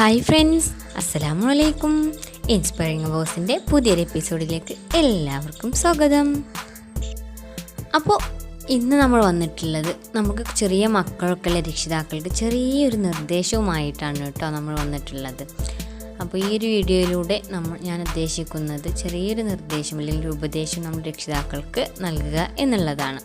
Hi friends, അസ്സലാമു അലൈക്കും. Inspiring ബോസിൻ്റെ പുതിയൊരു എപ്പിസോഡിലേക്ക് എല്ലാവർക്കും സ്വാഗതം. അപ്പോൾ ഇന്ന് നമ്മൾ വന്നിട്ടുള്ളത് നമുക്ക് ചെറിയ മക്കൾക്കുള്ള രക്ഷിതാക്കൾക്ക് ചെറിയൊരു നിർദ്ദേശവുമായിട്ടാണ് കേട്ടോ നമ്മൾ വന്നിട്ടുള്ളത്. അപ്പോൾ ഈ ഒരു വീഡിയോയിലൂടെ ഞാൻ ഉദ്ദേശിക്കുന്നത് ചെറിയൊരു നിർദ്ദേശം അല്ലെങ്കിൽ ഒരു ഉപദേശം നമ്മൾ രക്ഷിതാക്കൾക്ക് നൽകുക എന്നുള്ളതാണ്.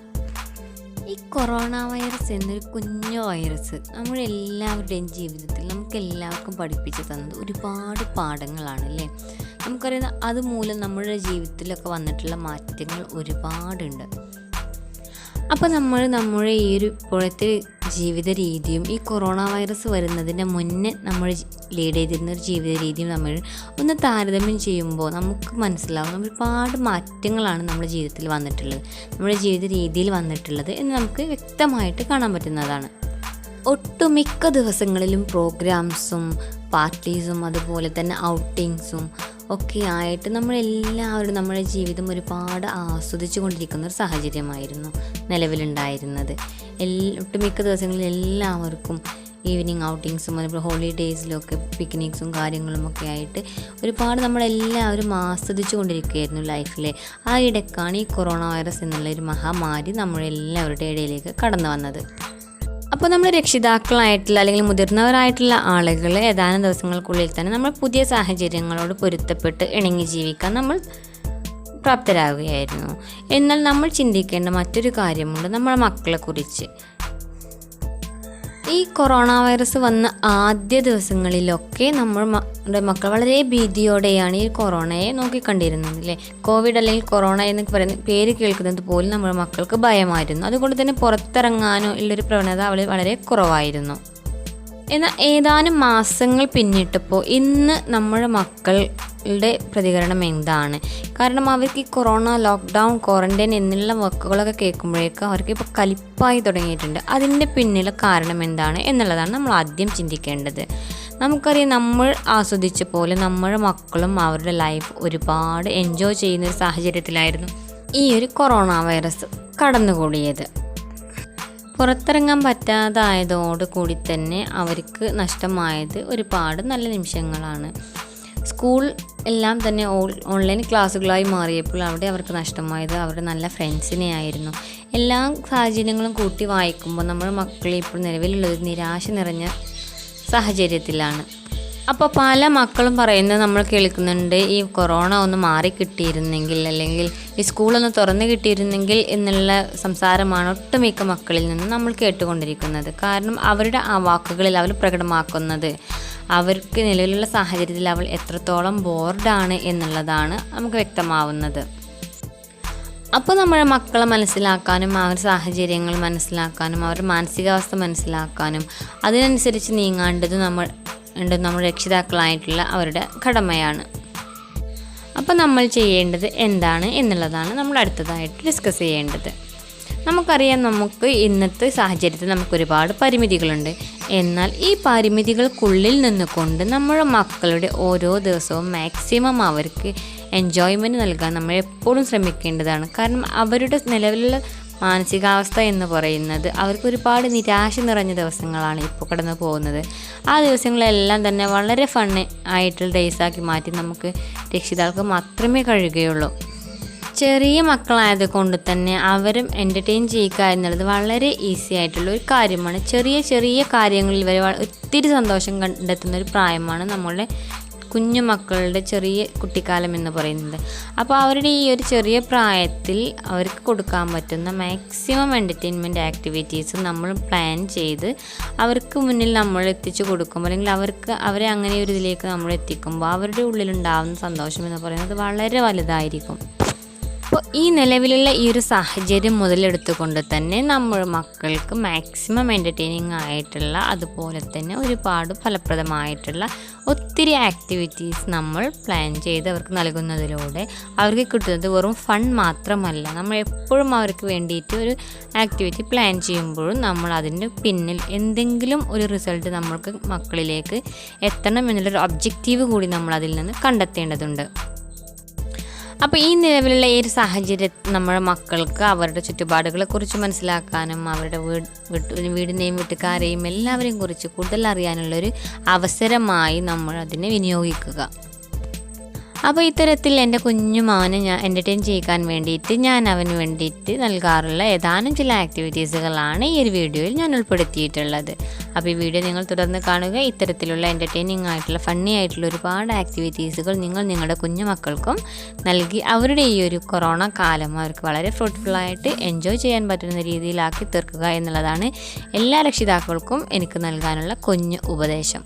ഈ കൊറോണ വൈറസ് എന്നൊരു കുഞ്ഞു വൈറസ് നമ്മളെല്ലാവരുടെയും ജീവിതത്തിൽ നമുക്കെല്ലാവർക്കും പഠിപ്പിച്ചു തന്നത് ഒരുപാട് പാഠങ്ങളാണ് അല്ലേ. നമുക്കറിയാം അതുമൂലം നമ്മുടെ ജീവിതത്തിലൊക്കെ വന്നിട്ടുള്ള മാറ്റങ്ങൾ ഒരുപാടുണ്ട്. അപ്പോൾ നമ്മുടെ ഈ ഒരു ഇപ്പോഴത്തെ ജീവിത രീതിയും ഈ കൊറോണ വൈറസ് വരുന്നതിന് മുന്നേ നമ്മൾ ലീഡ് ചെയ്തിരുന്ന ഒരു ജീവിത രീതിയും നമ്മൾ ഒന്ന് താരതമ്യം ചെയ്യുമ്പോൾ നമുക്ക് മനസ്സിലാവും ഒരുപാട് മാറ്റങ്ങളാണ് നമ്മുടെ ജീവിതത്തിൽ വന്നിട്ടുള്ളത്, നമ്മുടെ ജീവിത രീതിയിൽ വന്നിട്ടുള്ളത് എന്ന് നമുക്ക് വ്യക്തമായിട്ട് കാണാൻ പറ്റുന്നതാണ്. ഒട്ടുമിക്ക ദിവസങ്ങളിലും പ്രോഗ്രാംസും പാർട്ടീസും അതുപോലെ തന്നെ ഔട്ടിങ്സും ഒക്കെ ആയിട്ട് നമ്മളെല്ലാവരും നമ്മുടെ ജീവിതം ഒരുപാട് ആസ്വദിച്ചു കൊണ്ടിരിക്കുന്ന ഒരു സാഹചര്യമായിരുന്നു നിലവിലുണ്ടായിരുന്നത്. ഒട്ടുമിക്ക ദിവസങ്ങളിൽ എല്ലാവർക്കും ഈവനിങ് ഔട്ടിങ്സും അതുപോലെ ഹോളിഡേയ്സിലൊക്കെ പിക്നിക്സും കാര്യങ്ങളുമൊക്കെ ആയിട്ട് ഒരുപാട് നമ്മളെല്ലാവരും ആസ്വദിച്ചു കൊണ്ടിരിക്കുകയായിരുന്നു ലൈഫിലെ. ആ ഇടയ്ക്കാണ് ഈ കൊറോണ വൈറസ് എന്നുള്ളൊരു മഹാമാരി നമ്മളെല്ലാവരുടെ ഇടയിലേക്ക് കടന്നു വന്നത്. അപ്പോൾ നമ്മൾ രക്ഷിതാക്കളായിട്ടുള്ള അല്ലെങ്കിൽ മുതിർന്നവരായിട്ടുള്ള ആളുകൾ ഏതാനും ദിവസങ്ങൾക്കുള്ളിൽ തന്നെ നമ്മൾ പുതിയ സാഹചര്യങ്ങളോട് പൊരുത്തപ്പെട്ട് ഇണങ്ങി ജീവിക്കാൻ നമ്മൾ പ്രാപ്തരാകുകയായിരുന്നു. എന്നാൽ നമ്മൾ ചിന്തിക്കേണ്ട മറ്റൊരു കാര്യമുണ്ട് നമ്മുടെ മക്കളെക്കുറിച്ച്. ഈ കൊറോണ വൈറസ് വന്ന ആദ്യ ദിവസങ്ങളിലൊക്കെ നമ്മുടെ മക്കൾ വളരെ ഭീതിയോടെയാണ് ഈ കൊറോണയെ നോക്കിക്കണ്ടിരുന്നത് അല്ലേ. കോവിഡ് അല്ലെങ്കിൽ കൊറോണ എന്ന് പറയുന്ന പേര് കേൾക്കുന്നത് പോലും നമ്മുടെ മക്കൾക്ക് ഭയമായിരുന്നു. അതുകൊണ്ട് തന്നെ പുറത്തിറങ്ങാനോ ഉള്ളൊരു പ്രവണത വളരെ കുറവായിരുന്നു. എന്നാൽ ഏതാനും മാസങ്ങൾ പിന്നിട്ടപ്പോൾ ഇന്ന് നമ്മുടെ മക്കളുടെ പ്രതികരണം എന്താണ്? കാരണം അവർക്ക് ഈ കൊറോണ, ലോക്ക്ഡൗൺ, ക്വാറന്റൈൻ എന്നുള്ള വാക്കുകളൊക്കെ കേൾക്കുമ്പോഴേക്കും അവർക്ക് ഇപ്പോൾ കലിപ്പായി തുടങ്ങിയിട്ടുണ്ട്. അതിൻ്റെ പിന്നിലെ കാരണം എന്താണ് എന്നുള്ളതാണ് നമ്മൾ ആദ്യം ചിന്തിക്കേണ്ടത്. നമുക്കറിയാം, നമ്മൾ ആസ്വദിച്ച പോലെ നമ്മുടെ മക്കളും അവരുടെ ലൈഫ് ഒരുപാട് എൻജോയ് ചെയ്യുന്നൊരു സാഹചര്യത്തിലായിരുന്നു ഈ ഒരു കൊറോണ വൈറസ് കടന്നുകൂടിയത്. പുറത്തിറങ്ങാൻ പറ്റാതായതോടുകൂടി തന്നെ അവർക്ക് നഷ്ടമായത് ഒരുപാട് നല്ല നിമിഷങ്ങളാണ്. സ്കൂൾ എല്ലാം തന്നെ ഓൺലൈൻ ക്ലാസ്സുകളായി മാറിയപ്പോൾ അവിടെ അവർക്ക് നഷ്ടമായത് അവരുടെ നല്ല ഫ്രണ്ട്സിനെ ആയിരുന്നു. എല്ലാ സാഹചര്യങ്ങളും കൂട്ടി വായിക്കുമ്പോൾ നമ്മുടെ മക്കളെ ഇപ്പോൾ നിലവിലുള്ളത് നിരാശ നിറഞ്ഞ സാഹചര്യത്തിലാണ്. അപ്പോൾ പല മക്കളും പറയുന്നത് നമ്മൾ കേൾക്കുന്നുണ്ട്, ഈ കൊറോണ ഒന്ന് മാറിക്കിട്ടിയിരുന്നെങ്കിൽ അല്ലെങ്കിൽ ഈ സ്കൂളൊന്ന് തുറന്നു കിട്ടിയിരുന്നെങ്കിൽ എന്നുള്ള സംസാരമാണ് ഒട്ടുമിക്ക മക്കളിൽ നിന്ന് നമ്മൾ കേട്ടുകൊണ്ടിരിക്കുന്നത്. കാരണം അവരുടെ ആ വാക്കുകളിൽ അവർ പ്രകടമാക്കുന്നത് അവർക്ക് നിലവിലുള്ള സാഹചര്യത്തിൽ അവൾ എത്രത്തോളം ബോർഡാണ് എന്നുള്ളതാണ് നമുക്ക് വ്യക്തമാവുന്നത്. അപ്പോൾ നമ്മുടെ മക്കളെ മനസ്സിലാക്കാനും അവരുടെ സാഹചര്യങ്ങൾ മനസ്സിലാക്കാനും അവരുടെ മാനസികാവസ്ഥ മനസ്സിലാക്കാനും അതിനനുസരിച്ച് നീങ്ങേണ്ടത് നമ്മുടെ രക്ഷിതാക്കളായിട്ടുള്ള അവരുടെ കടമയാണ്. അപ്പോൾ നമ്മൾ ചെയ്യേണ്ടത് എന്താണ് എന്നുള്ളതാണ് നമ്മൾ അടുത്തതായിട്ട് ഡിസ്കസ് ചെയ്യേണ്ടത്. നമുക്കറിയാം, നമുക്ക് ഇന്നത്തെ സാഹചര്യത്തിൽ നമുക്കൊരുപാട് പരിമിതികളുണ്ട്. എന്നാൽ ഈ പരിമിതികൾക്കുള്ളിൽ നിന്നുകൊണ്ട് നമ്മുടെ മക്കളുടെ ഓരോ ദിവസവും മാക്സിമം അവർക്ക് എൻജോയ്മെൻറ്റ് നൽകാൻ നമ്മൾ എപ്പോഴും ശ്രമിക്കേണ്ടതാണ്. കാരണം അവരുടെ നിലവിലുള്ള മാനസികാവസ്ഥ എന്ന് പറയുന്നത് അവർക്ക് ഒരുപാട് നിരാശ നിറഞ്ഞ ദിവസങ്ങളാണ് ഇപ്പോൾ കടന്നു പോകുന്നത്. ആ ദിവസങ്ങളെല്ലാം തന്നെ വളരെ ഫണ്ണ് ആയിട്ടുള്ള ഡേയ്സാക്കി മാറ്റി നമുക്ക് രക്ഷിതാക്കൾക്ക് മാത്രമേ കഴിയുകയുള്ളൂ. ചെറിയ മക്കളായത് കൊണ്ട് തന്നെ അവരും എൻ്റർടൈൻ ചെയ്യുക എന്നുള്ളത് വളരെ ഈസി ആയിട്ടുള്ള ഒരു കാര്യമാണ്. ചെറിയ ചെറിയ കാര്യങ്ങളിൽ വരെ ഒത്തിരി സന്തോഷം കണ്ടെത്തുന്ന ഒരു പ്രായമാണ് നമ്മളുടെ കുഞ്ഞു മക്കളുടെ ചെറിയ കുട്ടിക്കാലം എന്ന് പറയുന്നത്. അപ്പോൾ അവരുടെ ഈ ഒരു ചെറിയ പ്രായത്തിൽ അവർക്ക് കൊടുക്കാൻ പറ്റുന്ന മാക്സിമം എൻ്റർടൈൻമെൻറ്റ് ആക്ടിവിറ്റീസ് നമ്മൾ പ്ലാൻ ചെയ്ത് അവർക്ക് മുന്നിൽ നമ്മൾ എത്തിച്ചു കൊടുക്കുമ്പോൾ അല്ലെങ്കിൽ അവരെ അങ്ങനെ ഒരു ഇതിലേക്ക് നമ്മൾ എത്തിക്കുമ്പോൾ അവരുടെ ഉള്ളിലുണ്ടാകുന്ന സന്തോഷം എന്ന് പറയുന്നത് വളരെ വലുതായിരിക്കും. അപ്പോൾ ഈ നിലവിലുള്ള ഈ ഒരു സാഹചര്യം മുതലെടുത്തുകൊണ്ട് തന്നെ നമ്മൾ മക്കൾക്ക് മാക്സിമം എൻ്റർടൈനിങ് ആയിട്ടുള്ള അതുപോലെ തന്നെ ഒരുപാട് ഫലപ്രദമായിട്ടുള്ള ഒത്തിരി ആക്ടിവിറ്റീസ് നമ്മൾ പ്ലാൻ ചെയ്ത് അവർക്ക് നൽകുന്നതിലൂടെ അവർക്ക് കിട്ടുന്നത് വെറും ഫൺ മാത്രമല്ല. നമ്മൾ എപ്പോഴും അവർക്ക് വേണ്ടിയിട്ട് ഒരു ആക്ടിവിറ്റി പ്ലാൻ ചെയ്യുമ്പോഴും നമ്മൾ അതിൻ്റെ പിന്നിൽ എന്തെങ്കിലും ഒരു റിസൾട്ട് നമ്മൾക്ക് മക്കളിലേക്ക് എത്തണം എന്നുള്ളൊരു ഒബ്ജക്റ്റീവ് കൂടി നമ്മൾ അതിൽ നിന്ന് കണ്ടെത്തേണ്ടതുണ്ട്. അപ്പോൾ ഈ നിലവിലുള്ള ഈ ഒരു സാഹചര്യത്തിൽ നമ്മുടെ മക്കൾക്ക് അവരുടെ ചുറ്റുപാടുകളെക്കുറിച്ച് മനസ്സിലാക്കാനും അവരുടെ വീടിനെയും വീട്ടുകാരെയും എല്ലാവരെയും കുറിച്ച് കൂടുതൽ അറിയാനുള്ളൊരു അവസരമായി നമ്മൾ അതിനെ വിനിയോഗിക്കുക. അപ്പോൾ ഇത്തരത്തിൽ എൻ്റെ കുഞ്ഞു മോനെ ഞാൻ എൻ്റർടൈൻ ചെയ്യിക്കാൻ വേണ്ടിയിട്ട് ഞാൻ അവന് വേണ്ടിയിട്ട് നൽകാറുള്ള ഏതാനും ചില ആക്ടിവിറ്റീസുകളാണ് ഈ ഒരു വീഡിയോയിൽ ഞാൻ ഉൾപ്പെടുത്തിയിട്ടുള്ളത്. അപ്പോൾ ഈ വീഡിയോ നിങ്ങൾ തുടർന്ന് കാണുക. ഇത്തരത്തിലുള്ള എൻ്റർടൈനിങ് ആയിട്ടുള്ള ഫണ്ണി ആയിട്ടുള്ള ഒരുപാട് ആക്ടിവിറ്റീസുകൾ നിങ്ങൾ നിങ്ങളുടെ കുഞ്ഞു മക്കൾക്കും നൽകി അവരുടെ ഈ ഒരു കൊറോണ കാലം അവർക്ക് വളരെ ഫ്രൂട്ട്ഫുള്ളായിട്ട് എൻജോയ് ചെയ്യാൻ പറ്റുന്ന രീതിയിലാക്കി തീർക്കുക എന്നുള്ളതാണ് എല്ലാ രക്ഷിതാക്കൾക്കും എനിക്ക് നൽകാനുള്ള കുഞ്ഞു ഉപദേശം.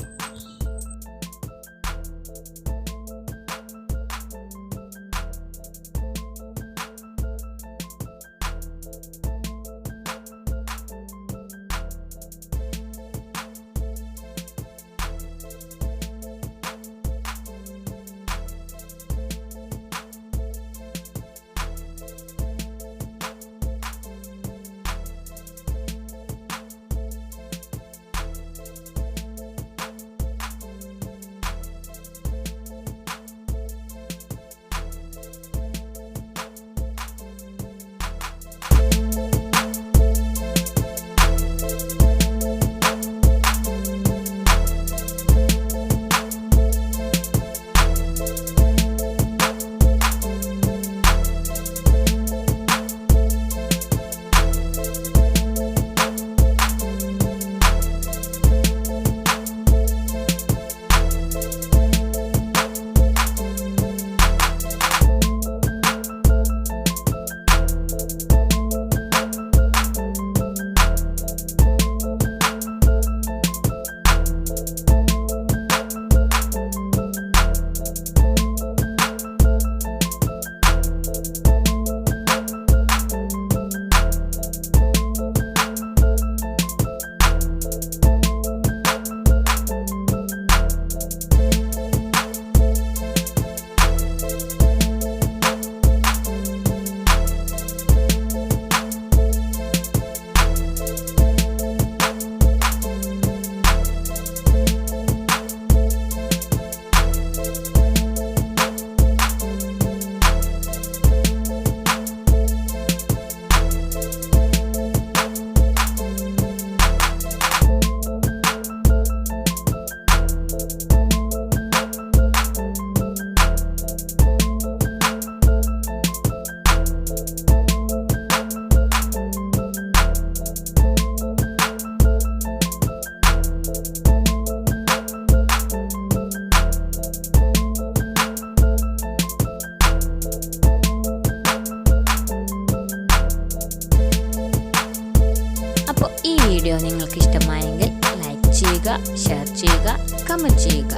വീഡിയോ നിങ്ങൾക്ക് ഇഷ്ടമായെങ്കിൽ ലൈക്ക് ചെയ്യുക, ഷെയർ ചെയ്യുക, കമൻറ്റ് ചെയ്യുക.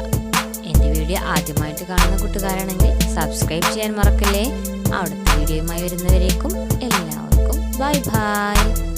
എൻ്റെ വീഡിയോ ആദ്യമായിട്ട് കാണുന്ന കൂട്ടുകാരാണെങ്കിൽ സബ്സ്ക്രൈബ് ചെയ്യാൻ മറക്കല്ലേ. അവിടുത്തെ വീഡിയോയുമായി വരുന്നവരേക്കും എല്ലാവർക്കും ബൈ ബൈ.